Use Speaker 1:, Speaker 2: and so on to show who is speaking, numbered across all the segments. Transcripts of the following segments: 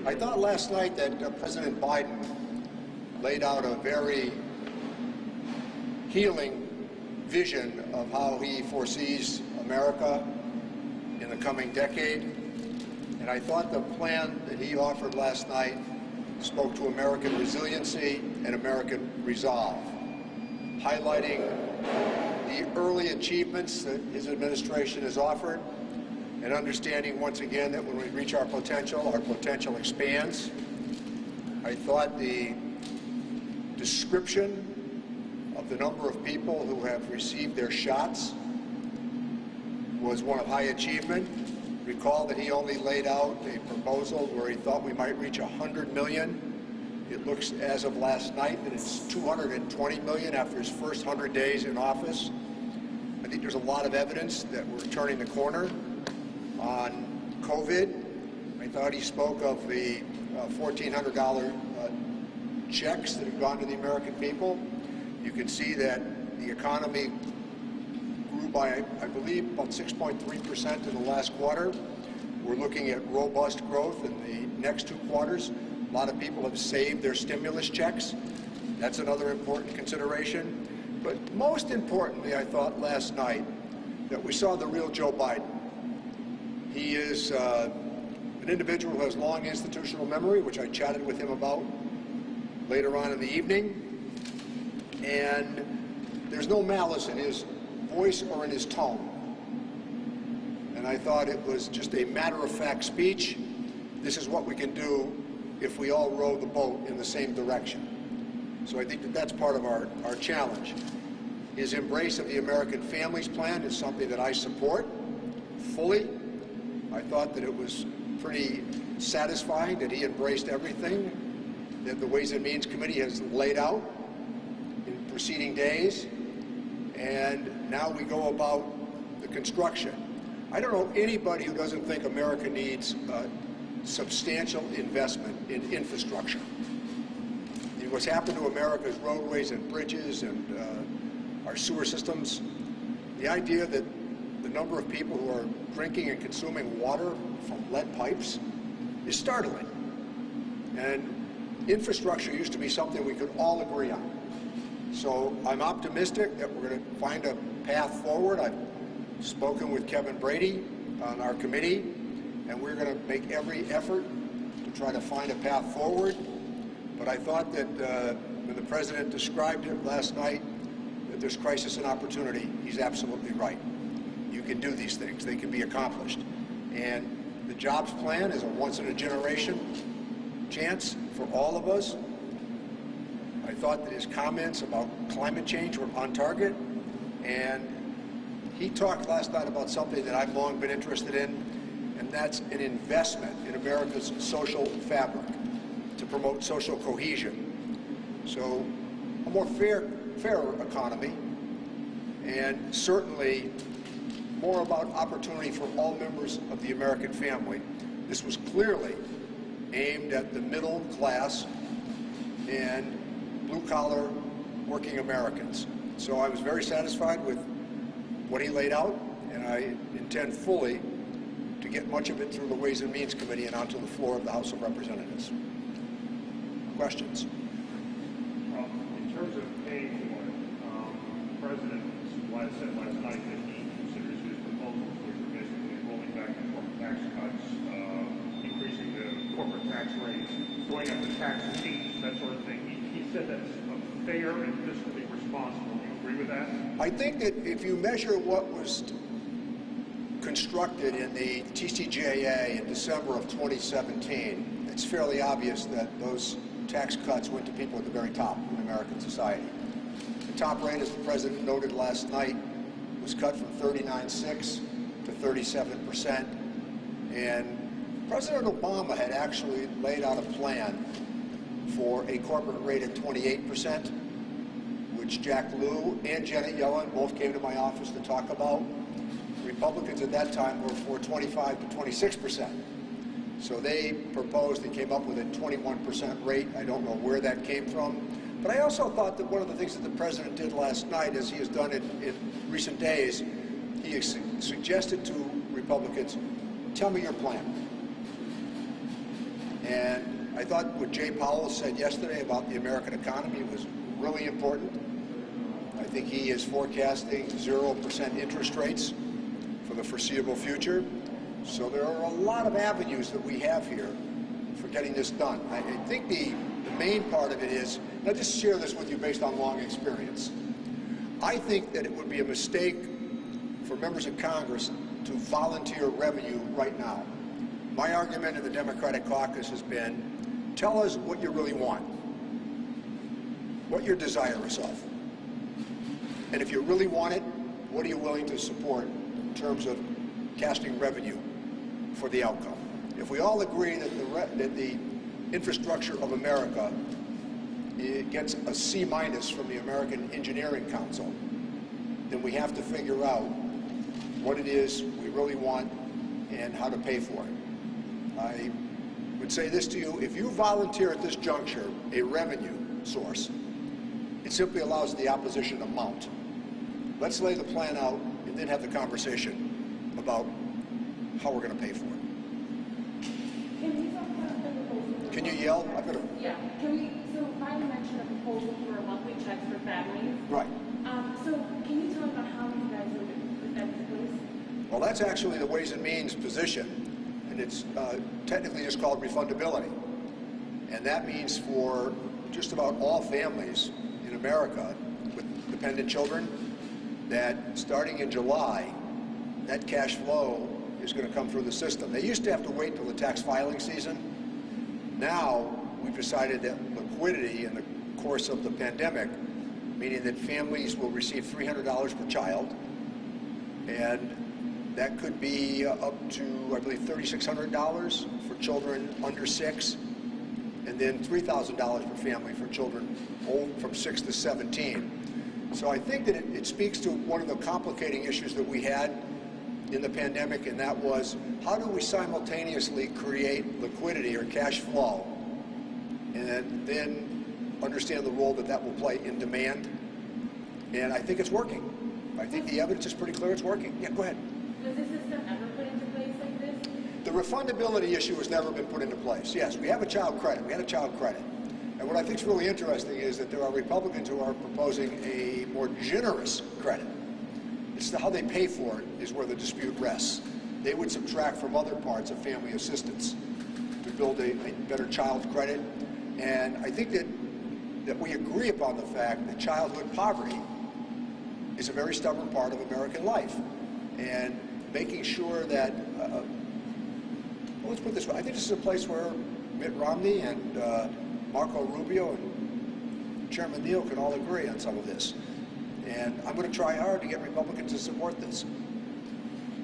Speaker 1: I thought last night that President Biden laid out a very healing vision of how he foresees America in the coming decade. And I thought the plan that he offered last night spoke to American resiliency and American resolve, highlighting the early achievements that his administration has offered, and understanding once again that when we reach our potential expands. I thought the description of the number of people who have received their shots was one of high achievement. Recall that he only laid out a proposal where he thought we might reach 100 million. It looks, as of last night, that it's 220 million after his first 100 days in office. I think there's a lot of evidence that we're turning the corner on COVID. I thought he spoke of the $1,400 checks that have gone to the American people. You can see that the economy grew by, I believe, about 6.3% in the last quarter. We're looking at robust growth in the next 2 quarters. A lot of people have saved their stimulus checks. That's another important consideration. But most importantly, I thought last night that we saw the real Joe Biden. He is an individual who has long institutional memory, which I chatted with him about later on in the evening. And there's no malice in his voice or in his tone. And I thought it was just a matter-of-fact speech. This is what we can do if we all row the boat in the same direction. So I think that that's part of our challenge. His embrace of the American Families Plan is something that I support fully. I thought that it was pretty satisfying that he embraced everything that the Ways and Means Committee has laid out in preceding days. And now we go about the construction. I don't know anybody who doesn't think America needs substantial investment in infrastructure. You know, what's happened to America's roadways and bridges and our sewer systems, the idea that the number of people who are drinking and consuming water from lead pipes is startling. And infrastructure used to be something we could all agree on. So I'm optimistic that we're going to find a path forward. I've spoken with Kevin Brady on our committee, and we're going to make every effort to try to find a path forward. But I thought that when the President described it last night, that there's crisis and opportunity, he's absolutely right. You can do these things. They can be accomplished. And the jobs plan is a once-in-a-generation chance for all of us. I thought that his comments about climate change were on target, and he talked last night about something that I've long been interested in, and that's an investment in America's social fabric to promote social cohesion. So a more fairer economy, and certainly more about opportunity for all members of the American family. This was clearly aimed at the middle class and blue-collar working Americans. So I was very satisfied with what he laid out, and I intend fully to get much of it through the Ways and Means Committee and onto the floor of the House of Representatives. Questions?
Speaker 2: In terms of paying for it, the President said last night that he considers his proposals, which are basically rolling back the corporate tax cuts, increasing the corporate tax rates, going up the tax fees, that sort of thing. He said that's fair and fiscally responsible. Do you agree with that?
Speaker 1: I think that if you measure what was constructed in the TCJA in December of 2017, it's fairly obvious that those tax cuts went to people at the very top in American society. The top rate, as the President noted last night, was cut from 39.6 to 37%. And President Obama had actually laid out a plan for a corporate rate at 28%, which Jack Lew and Janet Yellen both came to my office to talk about. Republicans at that time were for 25 to 26%. So they proposed and came up with a 21% rate. I don't know where that came from. But I also thought that one of the things that the President did last night, as he has done in recent days, he suggested to Republicans, tell me your plan. And I thought what Jay Powell said yesterday about the American economy was really important. I think he is forecasting 0% interest rates for the foreseeable future. So there are a lot of avenues that we have here for getting this done. I think the main part of it is, and I'll just share this with you based on long experience. I think that it would be a mistake for members of Congress to volunteer revenue right now. My argument in the Democratic caucus has been, tell us what you really want, what you're desirous of. And if you really want it, what are you willing to support in terms of casting revenue for the outcome? If we all agree that the infrastructure of America gets a C- from the American Engineering Council, then we have to figure out what it is we really want and how to pay for it. I would say this to you: if you volunteer at this juncture a revenue source, it simply allows the opposition to mount. Let's lay the plan out and then have the conversation about how we're going to pay for it.
Speaker 3: Can we talk about the proposal?
Speaker 1: Can you yell? I've got to...
Speaker 3: Yeah. Can we? So Biden mentioned a proposal for monthly checks for families.
Speaker 1: Right.
Speaker 3: So can you talk about how you guys would put that into place?
Speaker 1: Well, that's actually the Ways and Means position, and it's technically just called refundability. And that means for just about all families in America with dependent children, that starting in July, that cash flow is going to come through the system. They used to have to wait till the tax filing season. Now, we've decided that liquidity in the course of the pandemic, meaning that families will receive $300 per child, and that could be up to, I believe, $3,600 for children under 6, and then $3,000 per family for children old from 6 to 17. So I think that it speaks to one of the complicating issues that we had in the pandemic, and that was, how do we simultaneously create liquidity or cash flow and then understand the role that that will play in demand? And I think it's working. I think the evidence is pretty clear it's working. Yeah, go ahead.
Speaker 3: Was this system ever put into place like this?
Speaker 1: The refundability issue has never been put into place. Yes, we have a child credit. We had a child credit. And what I think is really interesting is that there are Republicans who are proposing a more generous credit. It's how they pay for it is where the dispute rests. They would subtract from other parts of family assistance to build a better child credit. And I think that we agree upon the fact that childhood poverty is a very stubborn part of American life. And making sure that, well, let's put it this way, I think this is a place where Mitt Romney and Marco Rubio and Chairman Neal can all agree on some of this. And I'm going to try hard to get Republicans to support this.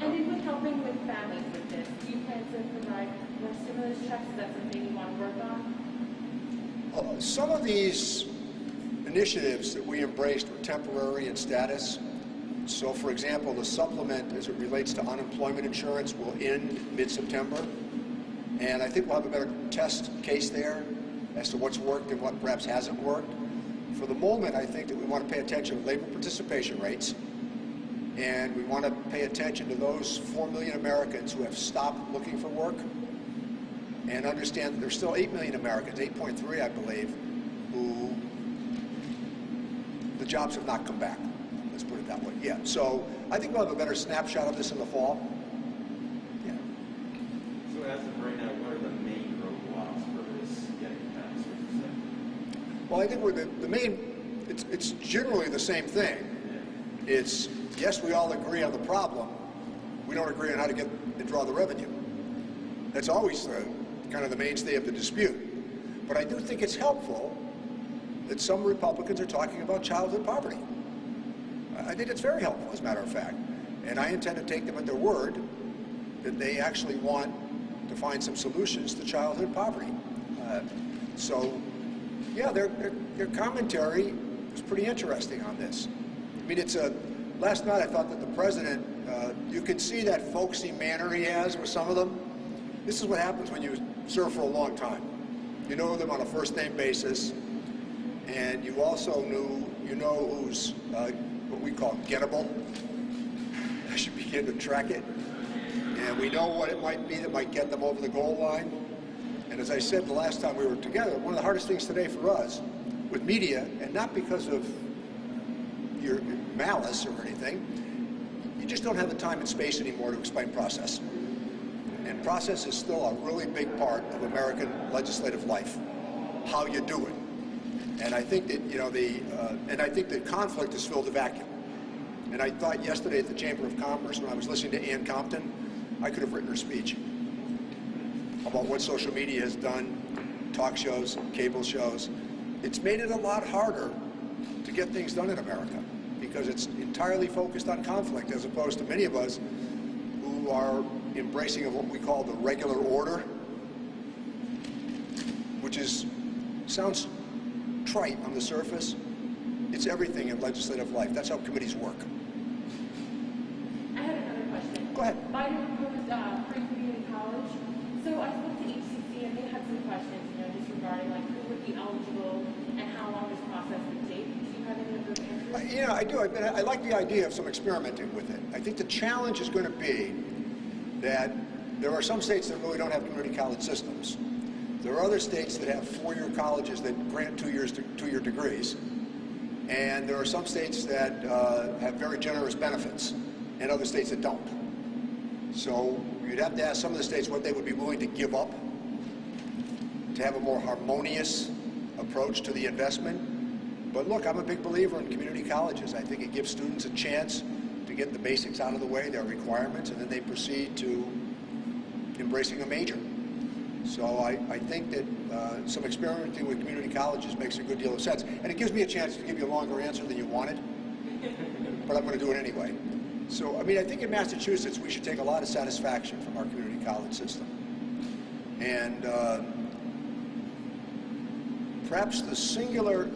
Speaker 3: And in with helping with families with this, do you plan to provide more stimulus checks? Is that something you want to work on?
Speaker 1: Some of these initiatives that we embraced were temporary in status. So, for example, the supplement as it relates to unemployment insurance will end mid-September. And I think we'll have a better test case there as to what's worked and what perhaps hasn't worked. For the moment, I think that we want to pay attention to labor participation rates, and we want to pay attention to those 4 million Americans who have stopped looking for work, and understand that there's still 8 million Americans, 8.3 I believe, who the jobs have not come back. Let's put it that way. Yeah. So I think we'll have a better snapshot of this in the fall. Yeah.
Speaker 4: So as of right now, what are the main roadblocks for this getting passed?
Speaker 1: Well, I think the main, it's generally the same thing. It's, yes, we all agree on the problem. We don't agree on how to get and draw the revenue. That's always kind of the mainstay of the dispute. But I do think it's helpful that some Republicans are talking about childhood poverty. I think it's very helpful, as a matter of fact. And I intend to take them at their word that they actually want to find some solutions to childhood poverty. So, yeah, their commentary was pretty interesting on this. I mean, last night I thought that the president, you can see that folksy manner he has with some of them. This is what happens when you serve for a long time. You know them on a first-name basis, and you also know who's what we call gettable. I should begin to track it. And we know what it might be that might get them over the goal line. And And as I said the last time we were together, one of the hardest things today for us with media, and not because of your malice or anything, you just don't have the time and space anymore to explain process. And process is still a really big part of American legislative life, how you do it. And I think that, you know, and I think that conflict has filled a vacuum. And I thought yesterday at the Chamber of Commerce, when I was listening to Ann Compton, I could have written her speech about what social media has done, talk shows, cable shows. It's made it a lot harder to get things done in America because it's entirely focused on conflict, as opposed to many of us who are embracing of what we call the regular order, which sounds trite on the surface. It's everything in legislative life. That's how committees work.
Speaker 3: I had another question.
Speaker 1: Go ahead.
Speaker 3: Biden proposed free community college. So I spoke to HCC and they had some questions, you know, just regarding like who would be eligible and how long this process would take. Do you have any of those answers?
Speaker 1: Yeah, I do. I like the idea of some experimenting with it. I think the challenge is going to be that there are some states that really don't have community college systems. There are other states that have four-year colleges that grant two-year degrees. And there are some states that have very generous benefits and other states that don't. So you'd have to ask some of the states what they would be willing to give up to have a more harmonious approach to the investment. But look, I'm a big believer in community colleges. I think it gives students a chance to get the basics out of the way, their requirements, and then they proceed to embracing a major. So I think that some experimenting with community colleges makes a good deal of sense. And it gives me a chance to give you a longer answer than you wanted, but I'm going to do it anyway. So, I mean, I think in Massachusetts we should take a lot of satisfaction from our community college system. And perhaps the singular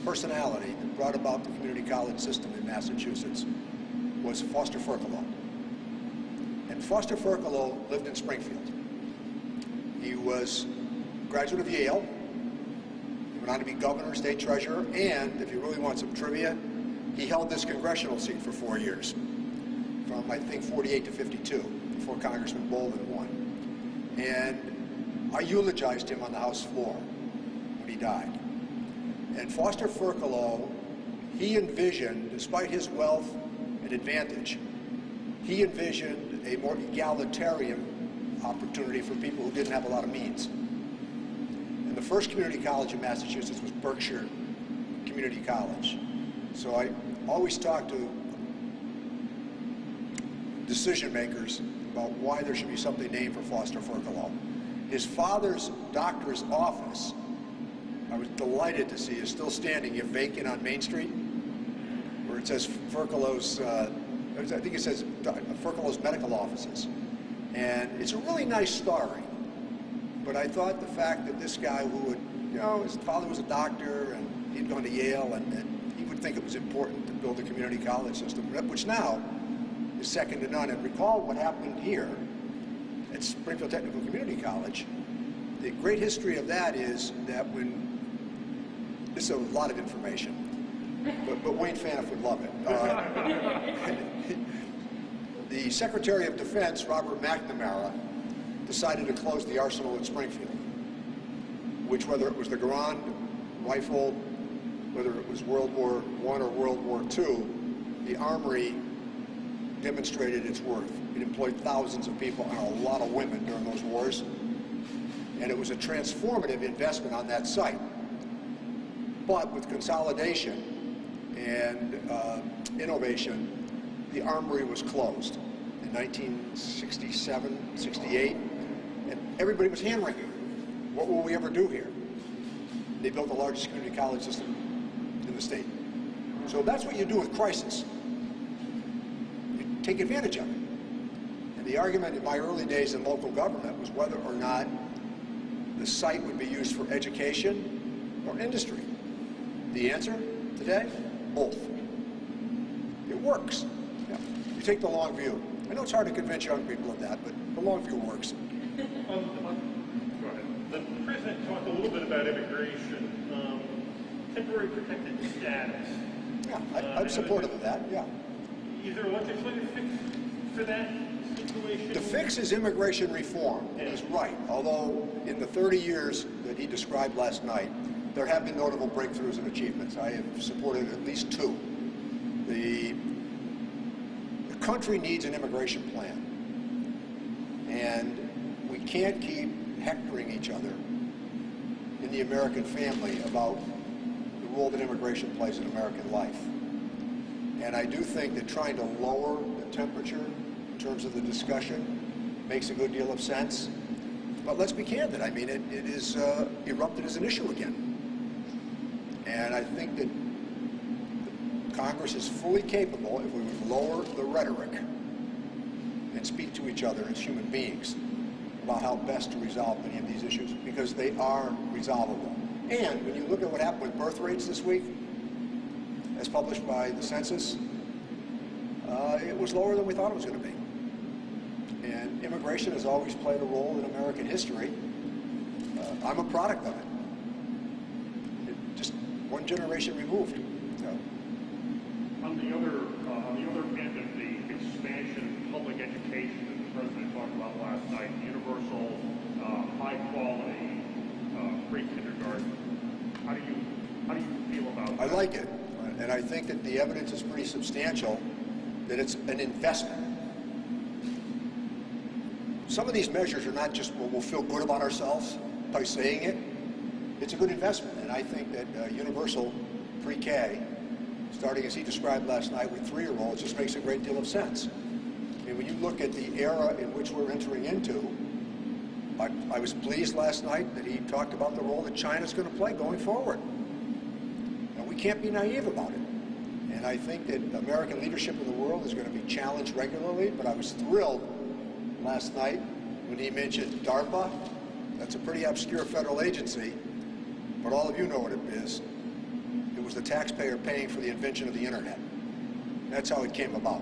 Speaker 1: personality that brought about the community college system in Massachusetts was Foster Ferkalow. And Foster Ferkalow lived in Springfield. He was a graduate of Yale. He went on to be governor, state treasurer, and if you really want some trivia, he held this congressional seat for 4 years, from I think 48 to 52, before Congressman Bolden won. And I eulogized him on the House floor when he died. And Foster Ferkalow, he envisioned, despite his wealth and advantage, he envisioned a more egalitarian opportunity for people who didn't have a lot of means. And the first community college in Massachusetts was Berkshire Community College. So I always talk to decision makers about why there should be something named for Foster Ferkalow. His father's doctor's office, I was delighted to see, is still standing, if vacant, on Main Street, where it says Ferkalow's, I think it says Ferkalow's medical offices. And it's a really nice story. But I thought the fact that this guy who would, you know, his father was a doctor and he'd gone to Yale, and he would think it was important to build a community college system, which now is second to none. And recall what happened here at Springfield Technical Community College. The great history of that is that when, this is a lot of information, but Wayne Faniff would love it. The Secretary of Defense, Robert McNamara, decided to close the arsenal at Springfield, which, whether it was the Garand rifle, whether it was World War I or World War II, the Armory demonstrated its worth. It employed thousands of people and a lot of women during those wars, and it was a transformative investment on that site. But with consolidation and innovation, the Armory was closed in 1967, 68, and everybody was hand-wringing. What will we ever do here? They built the largest community college system in the state. So that's what you do with crisis. You take advantage of it. And the argument in my early days in local government was whether or not the site would be used for education or industry. The answer today, both. It works. Yeah. You take the long view. I know it's hard to convince young people of that, but the long view works.
Speaker 2: Go ahead. The president talked a little bit about immigration, temporary protected status.
Speaker 1: Yeah, I'm supportive of that, yeah.
Speaker 2: Is there a legislative fix for that? situation?
Speaker 1: The fix is immigration reform, and he's right. Although in the 30 years that he described last night, there have been notable breakthroughs and achievements. I have supported at least two. The country needs an immigration plan, and we can't keep hectoring each other in the American family about the role that immigration plays in American life. And I do think that trying to lower the temperature in terms of the discussion makes a good deal of sense. But let's be candid. I mean, it is erupted as an issue again. And I think that Congress is fully capable, if we would lower the rhetoric and speak to each other as human beings about how best to resolve many of these issues, because they are resolvable. And when you look at what happened with birth rates this week, as published by the census, it was lower than we thought it was going to be. And immigration has always played a role in American history. I'm a product of it. Just one generation removed.
Speaker 2: On the other end of the expansion of public education that the President talked about last night, universal, high-quality pre-kindergarten, how do you feel about that?
Speaker 1: I like it, and I think that the evidence is pretty substantial that it's an investment. Some of these measures are not just, well, we'll feel good about ourselves by saying it. It's a good investment, and I think that universal pre-K, starting as he described last night with 3-year-olds, just makes a great deal of sense. I mean, when you look at the era in which we're entering into, I was pleased last night that he talked about the role that China's going to play going forward. And we can't be naive about it. And I think that American leadership in the world is going to be challenged regularly, but I was thrilled last night when he mentioned DARPA. That's a pretty obscure federal agency, but all of you know what it is. It was the taxpayer paying for the invention of the internet. That's how it came about.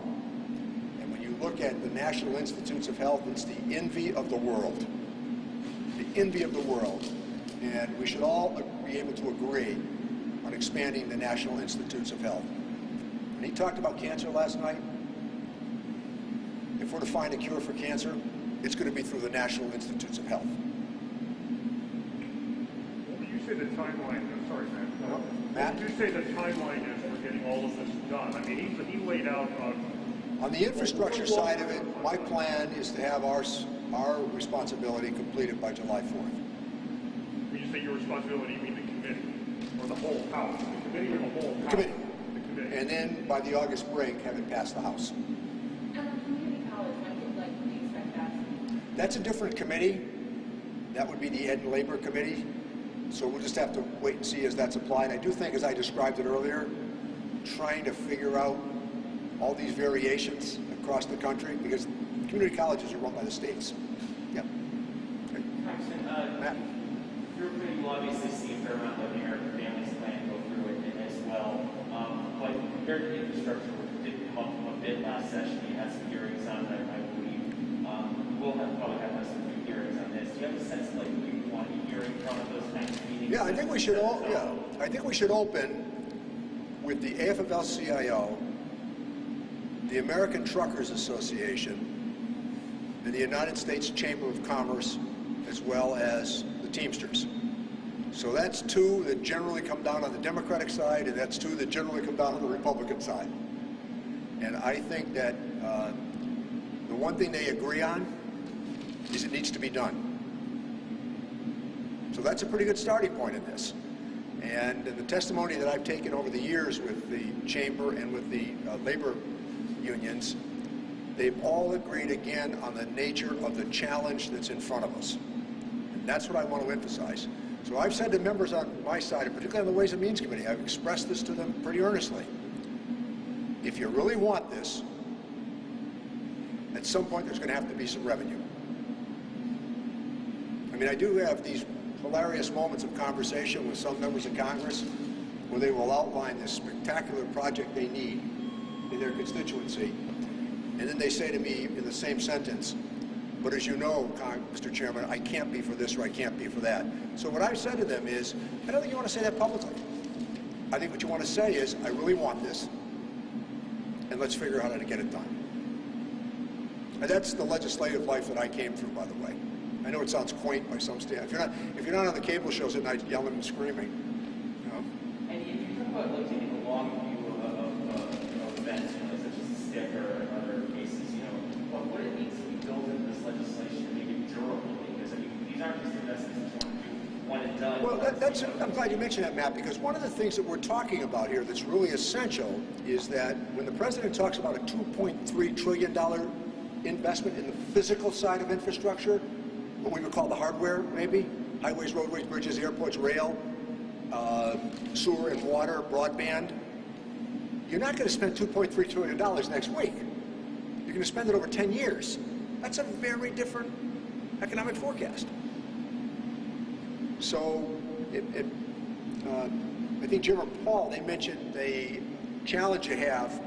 Speaker 1: And when you look at the National Institutes of Health, it's the envy of the world. The envy of the world. And we should all be able to agree on expanding the National Institutes of Health. When he talked about cancer last night, if we're to find a cure for cancer, it's going to be through the National Institutes of Health.
Speaker 2: When you say the timeline, I'm sorry,
Speaker 1: Matt?
Speaker 2: When you say the timeline is for getting all of this done, I mean, he laid out
Speaker 1: on the infrastructure side of it, my plan is to have our responsibility completed by July 4th.
Speaker 2: When you say your responsibility, you mean the committee or the whole House? The committee or the whole House?
Speaker 1: The committee.
Speaker 2: The committee.
Speaker 1: And then by the August break, have it pass the House.
Speaker 3: And the community college, when do you expect that?
Speaker 1: That's a different committee. That would be the Ed and Labor Committee. So we'll just have to wait and see as that's applied. I do think, as I described it earlier, trying to figure out all these variations across the country, because community colleges are run by the states. Yep. Okay.
Speaker 4: Congressman,
Speaker 1: Matt?
Speaker 4: your committee will obviously see a fair amount of the American Families Plan go through it as well. But compared to infrastructure, which did come up a bit last session, you had some hearings on it, I believe. We'll probably have some new hearings on this. Do you have a sense like we want a hearing from those kinds of meetings?
Speaker 1: Yeah, I think we should I think we should open with the AFL-CIO, the American Truckers Association, and the United States Chamber of Commerce, as well as the Teamsters. So that's two that generally come down on the Democratic side, and that's two that generally come down on the Republican side. And I think that the one thing they agree on is it needs to be done. So that's a pretty good starting point in this. And the testimony that I've taken over the years with the Chamber and with the labor unions, they've all agreed again on the nature of the challenge that's in front of us. And that's what I want to emphasize. So I've said to members on my side, and particularly on the Ways and Means Committee, I've expressed this to them pretty earnestly. If you really want this, at some point there's going to have to be some revenue. I mean, I do have these hilarious moments of conversation with some members of Congress where they will outline this spectacular project they need in their constituency, and then they say to me in the same sentence, but as you know, Mr. Chairman, I can't be for this or I can't be for that. So what I've said to them is, I don't think you want to say that publicly. I think what you want to say is, I really want this, and let's figure out how to get it done. And that's the legislative life that I came through, by the way. I know it sounds quaint by some standards. If you're not on the cable shows at night yelling and screaming, you know.
Speaker 4: And if you talk about like taking a long view of events, you know, such as the stick or other cases, you know, what it needs to be built into this legislation to make it durable, because I mean, these aren't just investments you want to do one and done.
Speaker 1: Well, I'm glad you mentioned that, Matt, because one of the things that we're talking about here that's really essential is that when the president talks about a $2.3 trillion investment in the physical side of infrastructure, what we would call the hardware, maybe, highways, roadways, bridges, airports, rail, sewer and water, broadband, you're not going to spend $2.3 trillion next week. You're going to spend it over 10 years. That's a very different economic forecast. So, I think Jim or Paul, they mentioned the challenge you have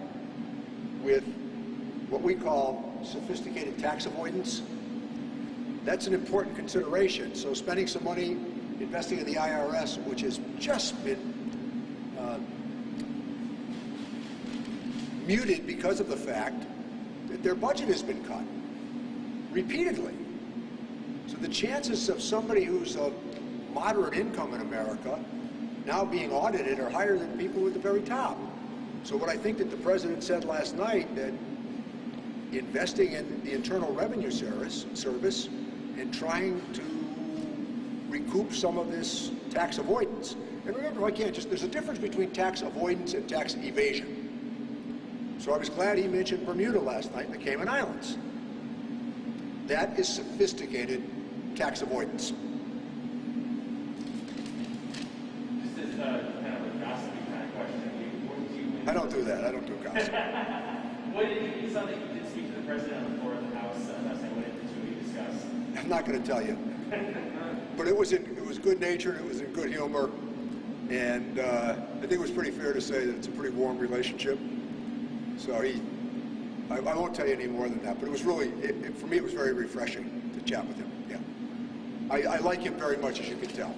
Speaker 1: with what we call sophisticated tax avoidance. That's an important consideration. So spending some money investing in the IRS, which has just been muted because of the fact that their budget has been cut repeatedly. So the chances of somebody who's of moderate income in America now being audited are higher than people at the very top. So what I think that the president said last night, that investing in the Internal Revenue Service and trying to recoup some of this tax avoidance. And remember, if I can't, there's a difference between tax avoidance and tax evasion. So I was glad he mentioned Bermuda last night and the Cayman Islands. That is sophisticated tax avoidance.
Speaker 4: This is kind of a gossipy kind of question.
Speaker 1: I don't do that. I don't do gossip.
Speaker 4: You saw that you did speak to the president on the floor of the House last night. What did the two of you discuss?
Speaker 1: I'm not going to tell you. But it was good natured, it was in good humor, and I think it was pretty fair to say that it's a pretty warm relationship. So I won't tell you any more than that, but it was really, for me, it was very refreshing to chat with him. Yeah, I like him very much, as you can tell.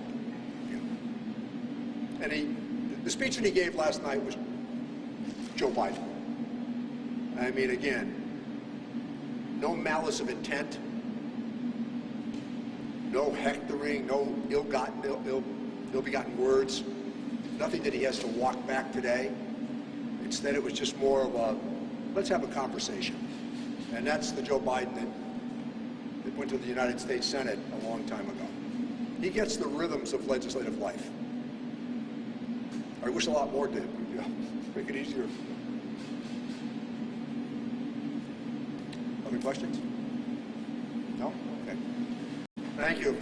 Speaker 1: Yeah. And the speech that he gave last night was Joe Biden. I mean, again, no malice of intent, no hectoring, no ill-begotten words, nothing that he has to walk back today. Instead, it was just more of a, let's have a conversation. And that's the Joe Biden that went to the United States Senate a long time ago. He gets the rhythms of legislative life. I wish a lot more did. You know, make it easier. Other questions? No? Okay. Thank you.